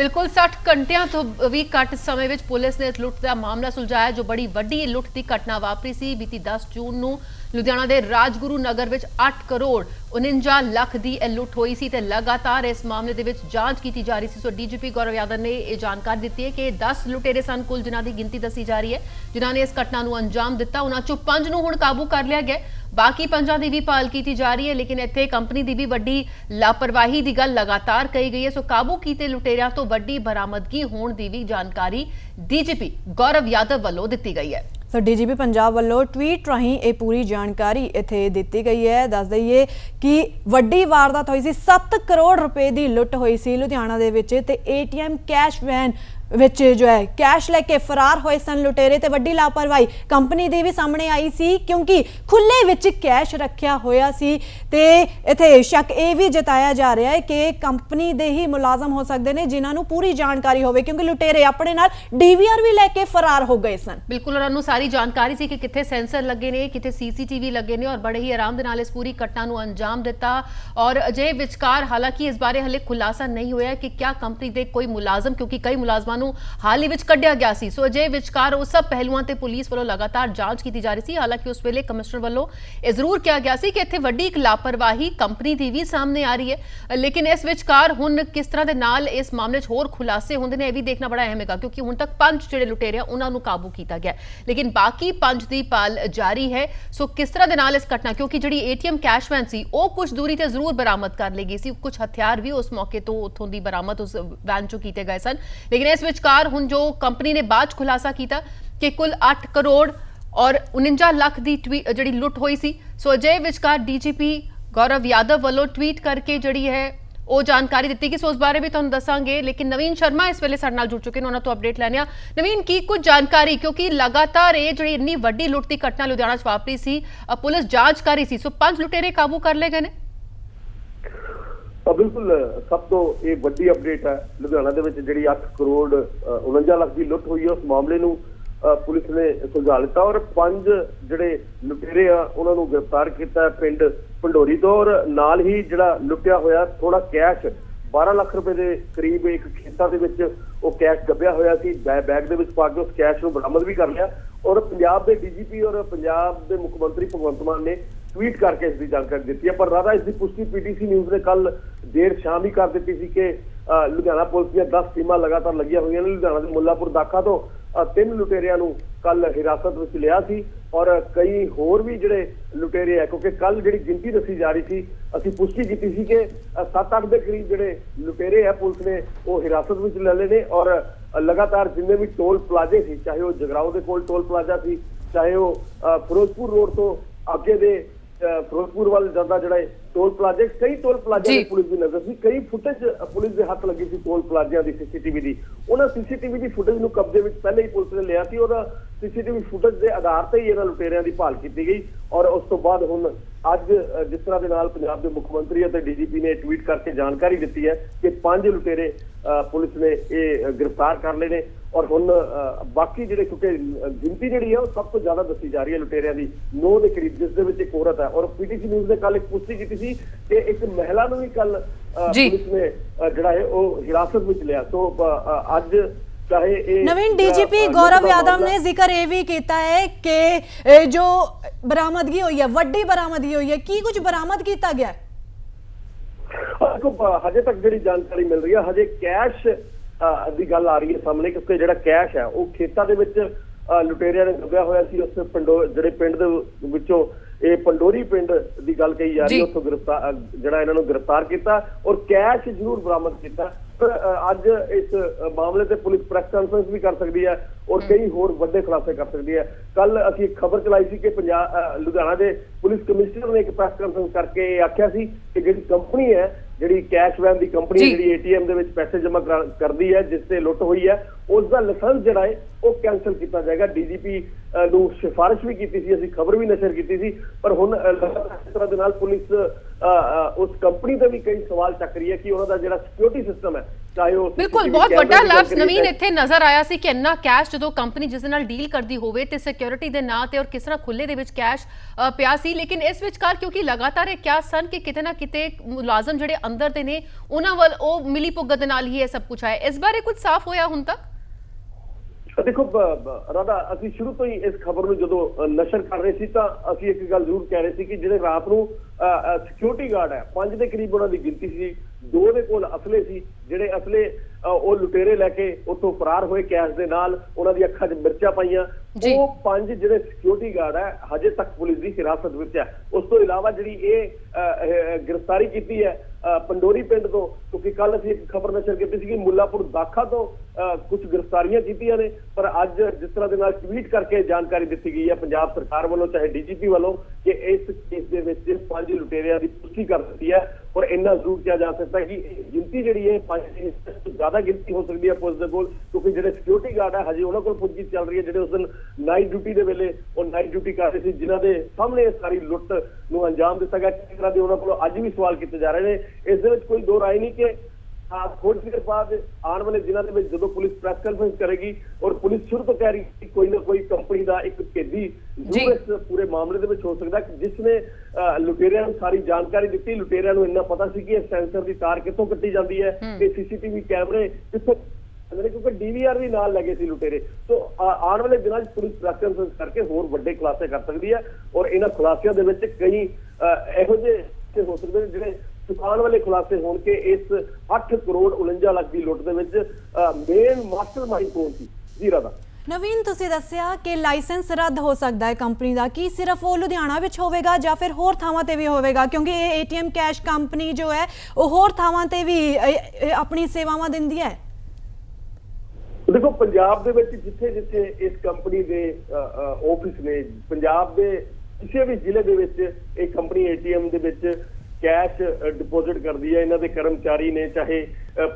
बिल्कुल 60 घंटिया तो भी घट समय में पुलिस ने इस लुट का मामला सुलझाया जो बड़ी वड्डी लुट की घटना वापरी सी। बीती 10 जून ਨੂੰ लुधियाना के राजगुरु नगर में 8 करोड़ 49 ਲੱਖ की यह लुट हुई सी ते लगातार इस मामले के जांच की जा रही सी। सो डीजीपी गौरव यादव ने यह जानकारी दी है कि 10 लुटेरे सन कुल जिन्हों की गिनती दसी जा रही है जिन्होंने इस घटना को अंजाम दिता। उन्होंने चों 5 ਨੂੰ ਹੁਣ काबू कर लिया गया, बाकी 5 की भी भाल की जा रही है। लेकिन इत्थे कंपनी की भी वड्डी लापरवाही की गल लगातार कही गई है। सो काबू किए लुटेरियां तो वड्डी बरामदगी होने की भी जानकारी डीजीपी गौरव यादव वालों दी गई है। सो डीजीपी पंजाब वालों ट्वीट राही ये पूरी जानकारी इत्थे दी गई है। दस दईए कि वड्डी वारदात हुई सी, 7 करोड़ रुपए की लुट हुई सी लुधियाना दे विच ते एटीएम कैश वैन विच जो है कैश लैके फरार होए सन लुटेरे ते वड्डी लापरवाही कंपनी दी भी सामने आई सी क्योंकि खुले विच कैश रखिया होया सी ते इत्थे शक ये भी जताया जा रहा है कि कंपनी दे ही मुलाजम हो सकते हैं जिन्हां नूं पूरी जानकारी होवे क्योंकि लुटेरे अपने नाल डीवीआर भी लैके फरार हो गए सन। बिल्कुल उन्होंने सारी जानकारी सी कि कित्थे सेंसर लगे ने, कित्थे सीसीटीवी लगे ने और बड़े ही आराम दे नाल इस पूरी घटना नूं अंजाम दिता। और अजे विचकार हालांकि इस बारे हले खुलासा नहीं होया कि क्या कंपनी दे कोई मुलाजम, क्योंकि कई मुलाजमां हाल ही विच कढ़िया गया सी। सो अजे विचकार उस सब पहलुआं ते पुलिस वालों लगातार जांच की जा रही सी। हालांकि उस वेले कमिश्नर वालों यह जरूर कहा गया सी कि इत्थे वड्डी एक लापरवाही कंपनी की भी सामने आ रही है। लेकिन इस विचकार हुण किस तरह दे नाल इस मामले होर खुलासे होंदे ने यह भी देखना बड़ा अहम है क्योंकि हुण तक 5 जिहड़े लुटेरे उन्हां नूं काबू किया गया, लेकिन बाकी 5 की भाल जारी है। सो किस तरह दे नाल इस घटना, क्योंकि जिहड़ी एटीएम कैश वैन सी वो कुछ दूरी ते जरूर बरामद कर ली गई सी, कुछ हथियार भी उस मौके तो उत्थों दी बरामद उस वैन चों कीते गए सन। लेकिन इस विचकार हुण जो कंपनी ने बाद खुलासा किया कि कुल 8 करोड़ और 49 ਲੱਖ की जिहड़ी लुट हुई सी। सो अजे विचकार डीजीपी गौरव यादव वालों ट्वीट करके जिहड़ी है वो जानकारी दी कि सो उस बारे भी तुहानूं दसांगे। लेकिन नवीन शर्मा इस वेले साडे नाल जुड़ चुके हैं, उन्हां तों अपडेट लैणे आ। नवीन की कुछ जानकारी, क्योंकि लगातार ये जिहड़ी इन्नी वड्डी लुट की घटना लुधियाना च वापरी सी, पुलिस जांच कर रही सी। सो 5 लुटेरे काबू कर ले गए ने। बिल्कुल सब तो ये वड्डी अपडेट है लुधियाना दे विच जिहड़ी 8 करोड़ 49 ਲੱਖ की लुट हुई है उस मामले नूं पुलिस ने सुलझा लिता और 5 जिहड़े लुटेरे आ उन्हां नूं गिरफ्तार किया पिंड पंडोरी तो। और नाल ही जिहड़ा लुटिया होया थोड़ा कैश 12 ਲੱਖ रुपए के करीब एक खेतां दे विच वो कैश दबिया होया सी, बैग दे विच पा के उस कैश नूं बरामद भी कर लिया। और पंजाब के डीजीपी और पंजाब के मुख मंत्री भगवंत मान ने ट्वीट करके इसकी जानकारी दी है। पर राधा इसकी पुष्टि पीटीसी न्यूज़ ने कल देर शाम ही कर दी थी कि लुधियाना पुलिस दी 10 टीमां लगातार लगिया हुई ने। लुधियाना के मुल्लापुर दाखा तो 3 लुटेरिया कल हिरासत में लिया सी और कई होर भी जिहड़े लुटेरे है, क्योंकि कल जिहड़ी गिनती दसी जा रही थी असीं पुष्टि की थी कि 7-8 के करीब जिहड़े लुटेरे है पुलिस ने वो हिरासत में ले ले ने। और लगातार जिन्ने भी टोल प्लाजे सी, चाहे वो जगराओं के कोल टोल प्लाजा सी, चाहे वो फिरोजपुर रोड तो अगे दे फिरोजपुर वाल जाता जिहड़ा टोल प्लाजे, कई टोल प्लाजा पुलिस की नजर सी, कई फुटेज पुलिस के हाथ लगी सी टोल प्लाजिया की सीसीटीवी की। उन्होंने सीसीटीवी की फुटेज नूं कब्जे में पहले ही पुलिस ने लिया थी और सीसीटीवी फुटेज के आधार पर ही इन्हां लुटेरियां की भाल की गई। और उस तो बाद हुण अज जिस तरह के नाल पंजाब के मुख मंत्री और डीजीपी ने ट्वीट करके जानकारी दी है कि 5 लुटेरे पुलिस ने ये गिरफ्तार कर ले ने। और हुण बाकी जिहड़े, क्योंकि गिनती जिहड़ी है वो सब तो ज्यादा दसी जा रही है लुटेरियां की 9 के करीब, जिस दे विच एक औरत है। और पीटीसी न्यूज़ ने कल एक पुष्टि की थी कि एक महिला नूं भी कल पुलिस ने जिहड़ा है वो हिरासत में लिया। तो अज नवीन डीजीपी गौरव यादव ने जिक्र ये भी किया है कि जो बरामदगी हुई है वड्डी बरामदगी हुई है, की कुछ बरामद किया गया? हजे तक जिहड़ी जानकारी मिल रही है हजे कैश की गल आ रही है सामने, क्योंकि जिहड़ा कैश है वो खेतां दे विच लुटेरिया ने दबिया होया सी। उस जिहड़े पिंड दे विचों ये पंडोरी पिंड की गल कही जा रही है, उत्थों गिरफ्तार जिहड़ा इन्हां नूं गिरफ्तार किया और कैश जरूर बरामद किया। अज इस मामले से पुलिस प्रेस कॉन्फ्रेंस भी कर सकती है और कई होर वड्डे खुलासे कर सकती है। कल असीं एक खबर चलाई सी कि लुधियाना के पुलिस कमिश्नर ने एक प्रेस कॉन्फ्रेंस करके आख्या सी कि जिहड़ी कंपनी है, जिहड़ी कैश वैन की कंपनी जिहड़ी एटीएम दे विच पैसे जमा करती है जिससे लुट हुई है, उसका लाइसेंस जिहड़ा है वो कैंसल किया जाएगा। डीजीपी नूं सिफारिश भी की थी, असीं खबर भी नशर की थी। पर हुण इस तरह दे नाल पुलिस उस कंपनी ते भी कई सवाल चक रही है कि उन्हां दा जिहड़ा सिक्योरिटी सिस्टम है, चाहे वो बिल्कुल बहुत वड्डा लफ्ज़ नवीन इत्थे नजर आया सी कि इन्ना कैश जो कंपनी जिस नाल डील करती होवे ते सिक्योरिटी दे नां ते और किस तरह खुले दे विच कैश पिया सी। लेकिन इस विचकार क्योंकि लगातार क्या सन कि किते ना किते मुलाजम जिहड़े ਅੰਦਰ ਦੇ ਨੇ ਉਹਨਾਂ ਵੱਲ ਉਹ ਮਿਲੀ ਭੁਗਤ ਦੇ ਨਾਲ ਹੀ ਇਹ ਸਭ ਕੁਝ ਆਇਆ। ਇਸ ਬਾਰੇ ਕੁਝ ਸਾਫ਼ ਹੋਇਆ ਹੁਣ ਤੱਕ? ਦੇਖੋ ਰਾਧਾ, ਅਸੀਂ ਸ਼ੁਰੂ ਤੋਂ ਹੀ ਇਸ ਖਬਰ ਨੂੰ ਜਦੋਂ ਨਸ਼ਰ ਕਰ ਰਹੇ ਸੀ ਤਾਂ ਅਸੀਂ ਇੱਕ ਗੱਲ ਜ਼ਰੂਰ ਕਹਿ ਰਹੇ ਸੀ ਕਿ ਜਿਹੜੇ ਰਾਤ ਨੂੰ ਸਿਕਿਉਰਿਟੀ ਗਾਰਡ ਹੈ 5 ਦੇ ਕਰੀਬ ਉਹਨਾਂ ਦੀ ਗਿਣਤੀ ਸੀ, 2 ਦੇ ਕੋਲ ਅਸਲੇ ਸੀ, ਜਿਹੜੇ ਅਸਲੇ ਉਹ ਲੁਟੇਰੇ ਲੈ ਕੇ ਉੱਥੋਂ ਫਰਾਰ ਹੋਏ ਕੈਸ਼ ਦੇ ਨਾਲ, ਉਹਨਾਂ ਦੀ ਅੱਖਾਂ 'ਚ ਮਿਰਚਾਂ ਪਾਈਆਂ। ਉਹ 5 ਜਿਹੜੇ ਸਿਕਿਉਰਿਟੀ ਗਾਰਡ ਹੈ ਹਜੇ ਤੱਕ ਪੁਲਿਸ ਦੀ ਹਿਰਾਸਤ ਵਿੱਚ ਹੈ। ਉਸ ਤੋਂ ਇਲਾਵਾ ਜਿਹੜੀ ਇਹ ਗ੍ਰਿਫਤਾਰੀ ਕੀਤੀ ਹੈ ਪੰਡੋਰੀ ਪਿੰਡ ਤੋਂ, ਕਿਉਂਕਿ ਕੱਲ ਅਸੀਂ ਇੱਕ ਖਬਰ ਨਸ਼ਰ ਕੀਤੀ ਸੀ ਕਿ ਮੁੱਲਾਪੁਰ ਦਾਖਾ ਤੋਂ ਕੁਝ ਗ੍ਰਿਫਤਾਰੀਆਂ ਕੀਤੀਆਂ ਨੇ, ਪਰ ਅੱਜ ਜਿਸ ਤਰ੍ਹਾਂ ਦੇ ਨਾਲ ਟਵੀਟ ਕਰਕੇ ਜਾਣਕਾਰੀ ਦਿੱਤੀ ਗਈ ਹੈ ਪੰਜਾਬ ਸਰਕਾਰ ਵੱਲੋਂ ਚਾਹੇ ਡੀਜੀਪੀ ਵੱਲੋਂ ਕਿ ਇਸ ਕੇਸ ਦੇ ਵਿੱਚ 5 ਲੁਟੇਰਿਆਂ ਦੀ ਪੁਸ਼ਟੀ ਕਰ ਦਿੱਤੀ ਹੈ। ਔਰ ਇੰਨਾ ਜ਼ਰੂਰ ਕਿਹਾ ਜਾ ਸਕਦਾ ਕਿ ਗਿਣਤੀ ਜਿਹੜੀ ਹੈ 5 ਤੋਂ ਜ਼ਿਆਦਾ ਗਿਣਤੀ ਹੋ ਸਕਦੀ ਹੈ ਪੁਲਿਸ ਦੇ ਕੋਲ, ਕਿਉਂਕਿ ਜਿਹੜੇ ਸਿਕਿਉਰਿਟੀ ਗਾਰਡ ਹੈ ਹਜੇ ਉਹਨਾਂ ਕੋਲ ਪੁੱਛਗਿੱਛ ਚੱਲ ਰਹੀ ਹੈ, ਜਿਹੜੇ ਉਸ ਦਿਨ ਨਾਈਟ ਡਿਊਟੀ ਦੇ ਵੇਲੇ ਉਹ ਨਾਈਟ ਡਿਊਟੀ ਕਰ ਰਹੇ ਸੀ, ਜਿਨ੍ਹਾਂ ਦੇ ਸਾਹਮਣੇ ਇਹ ਸਾਰੀ ਲੁੱਟ ਨੂੰ ਅੰਜਾਮ ਦਿੱਤਾ ਗਿਆ। ਕਿਸ ਤਰ੍ਹਾਂ ਦੇ ਉਹਨਾਂ ਕੋਲੋਂ ਅੱਜ ਵੀ ਸਵਾਲ ਕੀਤੇ ਜਾ ਰਹੇ ਨੇ। ਇਸ ਦੇ ਵਿੱਚ ਕੋਈ ਦੋ ਰਾਏ ਨਹੀਂ ਕਿ ਥੋੜੀ ਦੇਰ ਬਾਅਦ ਆਉਣ ਵਾਲੇ ਦਿਨਾਂ ਦੇ ਵਿੱਚ ਜਦੋਂ ਪੁਲਿਸ ਪ੍ਰੈਸ ਕਾਨਫਰੰਸ ਕਰੇਗੀ, ਔਰ ਪੁਲਿਸ ਸ਼ੁਰੂ ਤੋਂ ਕਹਿ ਰਹੀ ਕਿ ਕੋਈ ਨਾ ਕੋਈ ਕੰਪਨੀ ਦਾ ਇੱਕ ਭੇਦੀ ਜ਼ਰੂਰ ਇਸ ਪੂਰੇ ਮਾਮਲੇ ਦੇ ਵਿੱਚ ਹੋ ਸਕਦਾ, ਜਿਸ ਨੇ ਲੁਟੇਰਿਆਂ ਨੂੰ ਸਾਰੀ ਜਾਣਕਾਰੀ ਦਿੱਤੀ। ਲੁਟੇਰਿਆਂ ਨੂੰ ਇੰਨਾ ਪਤਾ ਸੀ ਕਿ ਇਹ ਸੈਂਸਰ ਦੀ ਤਾਰ ਕਿੱਥੋਂ ਕੱਟੀ ਜਾਂਦੀ ਹੈ, ਕਿ ਸੀਸੀਟੀਵੀ ਕੈਮਰੇ ਕਿੱਥੋਂ, ਕਿਉਂਕਿ ਡੀਵੀਆਰ ਵੀ ਨਾਲ ਲੱਗੇ ਸੀ ਲੁਟੇਰੇ। ਸੋ ਆਉਣ ਵਾਲੇ ਦਿਨਾਂ 'ਚ ਪੁਲਿਸ ਪ੍ਰੈਸ ਕਾਨਫਰੰਸ ਕਰਕੇ ਹੋਰ ਵੱਡੇ ਖੁਲਾਸੇ ਕਰ ਸਕਦੀ ਹੈ, ਔਰ ਇਹਨਾਂ ਖੁਲਾਸਿਆਂ ਦੇ ਵਿੱਚ ਕਈ ਇਹੋ ਜਿਹੇ ਹੋ ਸਕਦੇ ਨੇ ਜਿਹੜੇ ਚੁਕਾਉਣ ਵਾਲੇ ਖੁਲਾਸੇ ਹੋਣ ਕਿ ਇਸ 8 ਕਰੋੜ 49 ਲੱਖ ਦੀ ਲੁੱਟ ਦੇ ਵਿੱਚ ਮੇਨ ਮਾਸਟਰਮਾਈਂਡ ਕੌਣ ਸੀ। ਜੀ ਰਾਧਾ। ਨਵੀਨ, ਤੁਸੀਂ ਦੱਸਿਆ ਕਿ ਲਾਇਸੈਂਸ ਰੱਦ ਹੋ ਸਕਦਾ ਹੈ ਕੰਪਨੀ ਦਾ, ਕੀ ਸਿਰਫ ਉਹ ਲੁਧਿਆਣਾ ਵਿੱਚ ਹੋਵੇਗਾ ਜਾਂ ਫਿਰ ਹੋਰ ਥਾਵਾਂ ਤੇ ਵੀ ਹੋਵੇਗਾ? ਕਿਉਂਕਿ ਇਹ ਏਟੀਐਮ ਕੈਸ਼ ਕੰਪਨੀ ਜੋ ਹੈ ਉਹ ਹੋਰ ਥਾਵਾਂ ਤੇ ਵੀ ਆਪਣੀ ਸੇਵਾਵਾਂ ਦਿੰਦੀ ਹੈ। ਦੇਖੋ, ਪੰਜਾਬ ਦੇ ਵਿੱਚ ਜਿੱਥੇ ਜਿੱਥੇ ਇਸ ਕੰਪਨੀ ਦੇ ਆਫਿਸ ਨੇ, ਪੰਜਾਬ ਦੇ ਕਿਸੇ ਵੀ ਜ਼ਿਲ੍ਹੇ ਦੇ ਵਿੱਚ ਇਹ ਕੰਪਨੀ ਏਟੀਐਮ ਦੇ ਵਿੱਚ ਕੈਸ਼ ਡਿਪੋਜ਼ਿਟ ਕਰਦੀ ਹੈ। ਇਹਨਾਂ ਦੇ ਕਰਮਚਾਰੀ ਨੇ, ਚਾਹੇ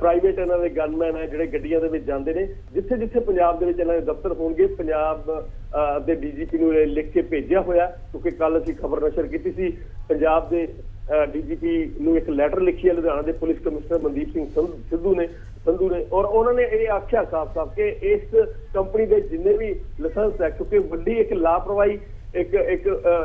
ਪ੍ਰਾਈਵੇਟ ਇਹਨਾਂ ਦੇ ਗਨਮੈਨ ਹੈ ਜਿਹੜੇ ਗੱਡੀਆਂ ਦੇ ਵਿੱਚ ਜਾਂਦੇ ਨੇ, ਜਿੱਥੇ ਜਿੱਥੇ ਪੰਜਾਬ ਦੇ ਵਿੱਚ ਇਹਨਾਂ ਦੇ ਦਫ਼ਤਰ ਹੋਣਗੇ, ਪੰਜਾਬ ਦੇ ਡੀਜੀਪੀ ਨੂੰ ਲਿਖ ਕੇ ਭੇਜਿਆ ਹੋਇਆ। ਕਿਉਂਕਿ ਕੱਲ ਅਸੀਂ ਖਬਰ ਨਸ਼ਰ ਕੀਤੀ ਸੀ, ਪੰਜਾਬ ਦੇ ਡੀਜੀਪੀ ਨੂੰ ਇੱਕ ਲੈਟਰ ਲਿਖੀ ਹੈ ਲੁਧਿਆਣਾ ਦੇ ਪੁਲਿਸ ਕਮਿਸ਼ਨਰ ਮਨਦੀਪ ਸਿੰਘ ਸੰਧੂ ਨੇ, ਔਰ ਉਹਨਾਂ ਨੇ ਇਹ ਆਖਿਆ ਸਾਫ਼-ਸਾਫ਼ ਕਿ ਇਸ ਕੰਪਨੀ ਦੇ ਜਿੰਨੇ ਵੀ ਲਾਇਸੈਂਸ ਹੈ, ਕਿਉਂਕਿ ਵੱਡੀ ਇੱਕ ਲਾਪਰਵਾਹੀ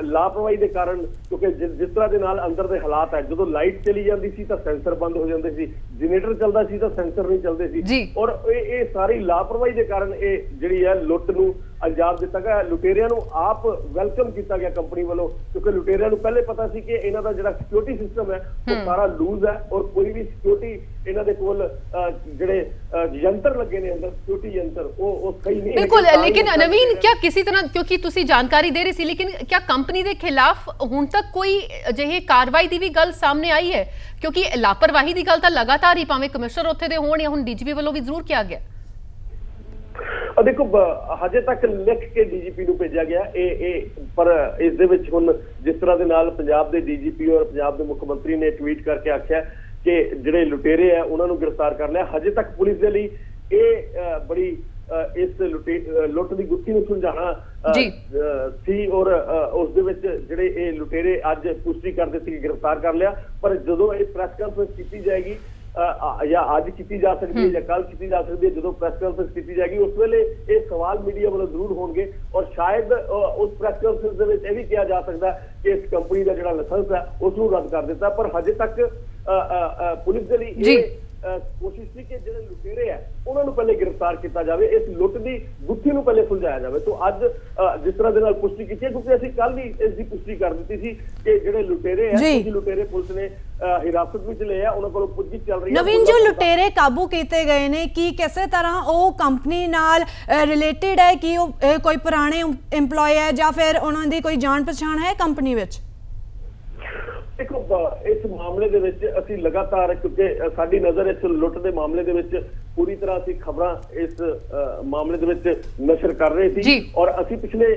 ਲਾਪਰਵਾਹੀ ਦੇ ਕਾਰਨ, ਕਿਉਂਕਿ ਜਿਸ ਤਰ੍ਹਾਂ ਦੇ ਨਾਲ ਅੰਦਰ ਦੇ ਹਾਲਾਤ ਹੈ, ਜਦੋਂ ਲਾਈਟ ਚਲੀ ਜਾਂਦੀ ਸੀ ਤਾਂ ਸੈਂਸਰ ਬੰਦ ਹੋ ਜਾਂਦੇ ਸੀ, ਜਨਰੇਟਰ ਚੱਲਦਾ ਸੀ ਤਾਂ ਸੈਂਸਰ ਨਹੀਂ ਚੱਲਦੇ ਸੀ, ਔਰ ਇਹ ਸਾਰੀ ਲਾਪਰਵਾਹੀ ਦੇ ਕਾਰਨ ਇਹ ਜਿਹੜੀ ਹੈ ਲੁੱਟ ਨੂੰ ਅੰਜਾਮ ਦਿੱਤਾ ਗਿਆ। ਲੁਟੇਰਿਆਂ ਨੂੰ ਆਪ ਵੈਲਕਮ ਕੀਤਾ ਗਿਆ ਕੰਪਨੀ ਵੱਲੋਂ, ਕਿਉਂਕਿ ਲੁਟੇਰਿਆਂ ਨੂੰ ਪਹਿਲੇ ਪਤਾ ਸੀ ਕਿ ਇਹਨਾਂ ਦਾ ਜਿਹੜਾ ਸਿਕਿਉਰਿਟੀ ਸਿਸਟਮ ਹੈ ਉਹ ਸਾਰਾ ਲੂਜ਼ ਹੈ, ਔਰ ਕੋਈ ਵੀ ਸਿਕਿਉਰਿਟੀ ਇਹਨਾਂ ਦੇ ਕੋਲ ਜਿਹੜੇ ਯੰਤਰ ਲੱਗੇ ਨੇ ਅੰਦਰ, ਸਿਕਿਉਰਿਟੀ ਯੰਤਰ ਉਹ ਸਹੀ ਨਹੀਂ। ਬਿਲकुल, लेकिन नवीन, क्या किसी तरह, क्योंकि तुसी जानकारी दे रही सी, लेकिन क्या कंपनी के खिलाफ हुण तक कोई अजिही कार्रवाई दी भी गल सामने आई है? क्योंकि लापरवाही दी गल तां लगातार ही भावें कमिश्नर उत्थे दे होण या हुण डीजीपी ਵੱਲੋਂ ਵੀ ਜ਼ਰੂਰ ਕਿਹਾ ਗਿਆ। देखो, हजे तक लिख के डीजीपी ਨੂੰ ਭੇਜਿਆ ਗਿਆ ਪਰ ਇਸ ਦੇ ਵਿੱਚ ਹੁਣ ਜਿਸ ਤਰ੍ਹਾਂ ਦੇ ਨਾਲ ਪੰਜਾਬ ਦੇ ਡੀਜੀਪੀ ਔਰ ਪੰਜਾਬ ਦੇ ਮੁੱਖ ਮੰਤਰੀ ਨੇ ਟਵੀਟ ਕਰਕੇ ਆਖਿਆ ਕਿ ਜਿਹੜੇ ਲੁਟੇਰੇ ਆ ਉਹਨਾਂ ਨੂੰ ਗ੍ਰਿਫਤਾਰ ਕਰ ਲਿਆ। ਹਜੇ ਤੱਕ ਪੁਲਿਸ ਦੇ ਲਈ ਇਹ ਬੜੀ ਇਸ ਲੁੱਟ ਦੀ ਗੁੱਥੀ ਨੂੰ ਸੁਲਝਾਉਣਾ ਸੀ, ਔਰ ਉਸ ਦੇ ਵਿੱਚ ਜਿਹੜੇ ਇਹ ਲੁਟੇਰੇ ਅੱਜ ਪੁਸ਼ਟੀ ਕਰ ਦਿੱਤੀ ਕਿ ਗ੍ਰਿਫਤਾਰ ਕਰ ਲਿਆ। ਪਰ ਜਦੋਂ ਇਹ ਪ੍ਰੈਸ ਕਾਨਫਰੰਸ ਕੀਤੀ ਜਾਏਗੀ ਜਾਂ ਅੱਜ ਕੀਤੀ ਜਾ ਸਕਦੀ ਹੈ ਜਾਂ ਕੱਲ ਕੀਤੀ ਜਾ ਸਕਦੀ ਹੈ, ਜਦੋਂ ਪ੍ਰੈਸ ਕਾਨਫਰੰਸ ਕੀਤੀ ਜਾਏਗੀ ਉਸ ਵੇਲੇ ਇਹ ਸਵਾਲ ਮੀਡੀਆ ਵੱਲੋਂ ਜ਼ਰੂਰ ਹੋਣਗੇ, ਔਰ ਸ਼ਾਇਦ ਉਸ ਪ੍ਰੈਸ ਕਾਨਫਰੰਸ ਦੇ ਵਿੱਚ ਇਹ ਵੀ ਕਿਹਾ ਜਾ ਸਕਦਾ ਕਿ ਇਸ ਕੰਪਨੀ ਦਾ ਜਿਹੜਾ ਲਾਇਸੈਂਸ ਹੈ ਉਸ ਨੂੰ ਰੱਦ ਕਰ ਦਿੱਤਾ। ਪਰ ਹਜੇ ਤੱਕ ਪੁਲਿਸ ਦੇ ਲਈ ਇਹ ਕੋਸ਼ਿਸ਼ ਸੀ ਕਿ ਜਿਹੜੇ ਲੁਟੇਰੇ ਹੈ ਉਹਨਾਂ ਨੂੰ ਪਹਿਲੇ ਗ੍ਰਿਫਤਾਰ ਕੀਤਾ ਜਾਵੇ, ਇਸ ਲੁੱਟ ਦੀ ਗੁੱਥੀ ਨੂੰ ਪਹਿਲੇ ਸੁਲਝਾਇਆ ਜਾਵੇ। ਤੋਂ ਅੱਜ ਜਿਸ ਤਰ੍ਹਾਂ ਦੇ ਨਾਲ ਪੁਸ਼ਟੀ ਕੀਤੀ ਹੈ, ਕਿਉਂਕਿ ਅਸੀਂ ਕੱਲ ਹੀ ਇਸ ਦੀ ਪੁਸ਼ਟੀ ਕਰ ਦਿੱਤੀ ਸੀ ਕਿ ਜਿਹੜੇ ਲੁਟੇਰੇ ਹੈ, ਕੁਝ ਲੁਟੇਰੇ ਪੁਲਿਸ ਨੇ ਹਿਰਾਸਤ ਵਿੱਚ ਲਏ ਆ, ਉਹਨਾਂ ਕੋਲੋਂ ਪੁੱਛਗਿੱਛ ਚੱਲ ਰਹੀ ਹੈ। ਨਵੀਨ, ਜੋ ਲੁਟੇਰੇ ਕਾਬੂ ਕੀਤੇ ਗਏ ਨੇ, ਕੀ ਕਿਸੇ ਤਰ੍ਹਾਂ ਉਹ ਕੰਪਨੀ ਨਾਲ ਰਿਲੇਟਡ ਹੈ? ਕਿ ਉਹ ਕੋਈ ਪੁਰਾਣੇ EMPLOYE ਹੈ ਜਾਂ ਫਿਰ ਉਹਨਾਂ ਦੀ ਕੋਈ ਜਾਣ ਪਛਾਣ ਹੈ ਕੰਪਨੀ ਵਿੱਚ? ਦੇਖੋ, ਇਸ ਮਾਮਲੇ ਦੇ ਵਿੱਚ ਅਸੀਂ ਲਗਾਤਾਰ, ਕਿਉਂਕਿ ਸਾਡੀ ਨਜ਼ਰ ਇਸ ਲੁੱਟ ਦੇ ਮਾਮਲੇ ਦੇ ਵਿੱਚ ਪੂਰੀ ਤਰ੍ਹਾਂ ਅਸੀਂ ਖਬਰਾਂ ਇਸ ਮਾਮਲੇ ਦੇ ਵਿੱਚ ਨਸ਼ਰ ਕਰ ਰਹੇ ਸੀ, ਔਰ ਅਸੀਂ ਪਿਛਲੇ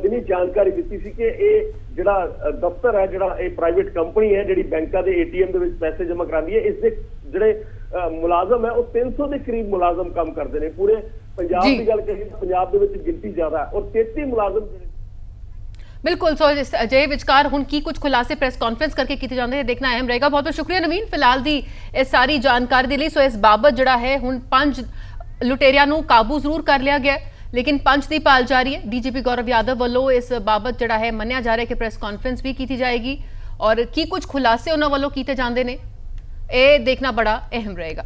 ਦਿਨੀ ਜਾਣਕਾਰੀ ਦਿੱਤੀ ਸੀ ਕਿ ਇਹ ਜਿਹੜਾ ਦਫ਼ਤਰ ਹੈ, ਜਿਹੜਾ ਇਹ ਪ੍ਰਾਈਵੇਟ ਕੰਪਨੀ ਹੈ ਜਿਹੜੀ ਬੈਂਕਾਂ ਦੇ ATM ਦੇ ਵਿੱਚ ਪੈਸੇ ਜਮ੍ਹਾਂ ਕਰਾਉਂਦੀ ਹੈ, ਇਸ ਦੇ ਜਿਹੜੇ ਮੁਲਾਜ਼ਮ ਹੈ ਉਹ 300 ਦੇ ਕਰੀਬ ਮੁਲਾਜ਼ਮ ਕੰਮ ਕਰਦੇ ਨੇ। ਪੂਰੇ ਪੰਜਾਬ ਦੀ ਗੱਲ ਕਰੀਏ ਤਾਂ ਪੰਜਾਬ ਦੇ ਵਿੱਚ ਗਿਣਤੀ ਜ਼ਿਆਦਾ ਹੈ, ਔਰ 33 ਮੁਲਾਜ਼ਮ बिल्कुल। सो अजय विचकार हुण की कुछ खुलासे प्रेस कॉन्फ्रेंस करके किए जाते हैं, देखना अहम रहेगा। बहुत बहुत शुक्रिया नवीन फिलहाल दी इस सारी जानकारी के लिए। सो इस बाबत जिहड़ा है हुण 5 लुटेरियां नूं काबू जरूर कर लिया गया, लेकिन 5 की भाल जारी है। डीजीपी गौरव यादव वालों इस बाबत जिहड़ा है मन्निया जा रहा है कि प्रेस कॉन्फ्रेंस भी की जाएगी और की कुछ खुलासे उन्हां वालों कीते जांदे ने ये देखना बड़ा अहम रहेगा।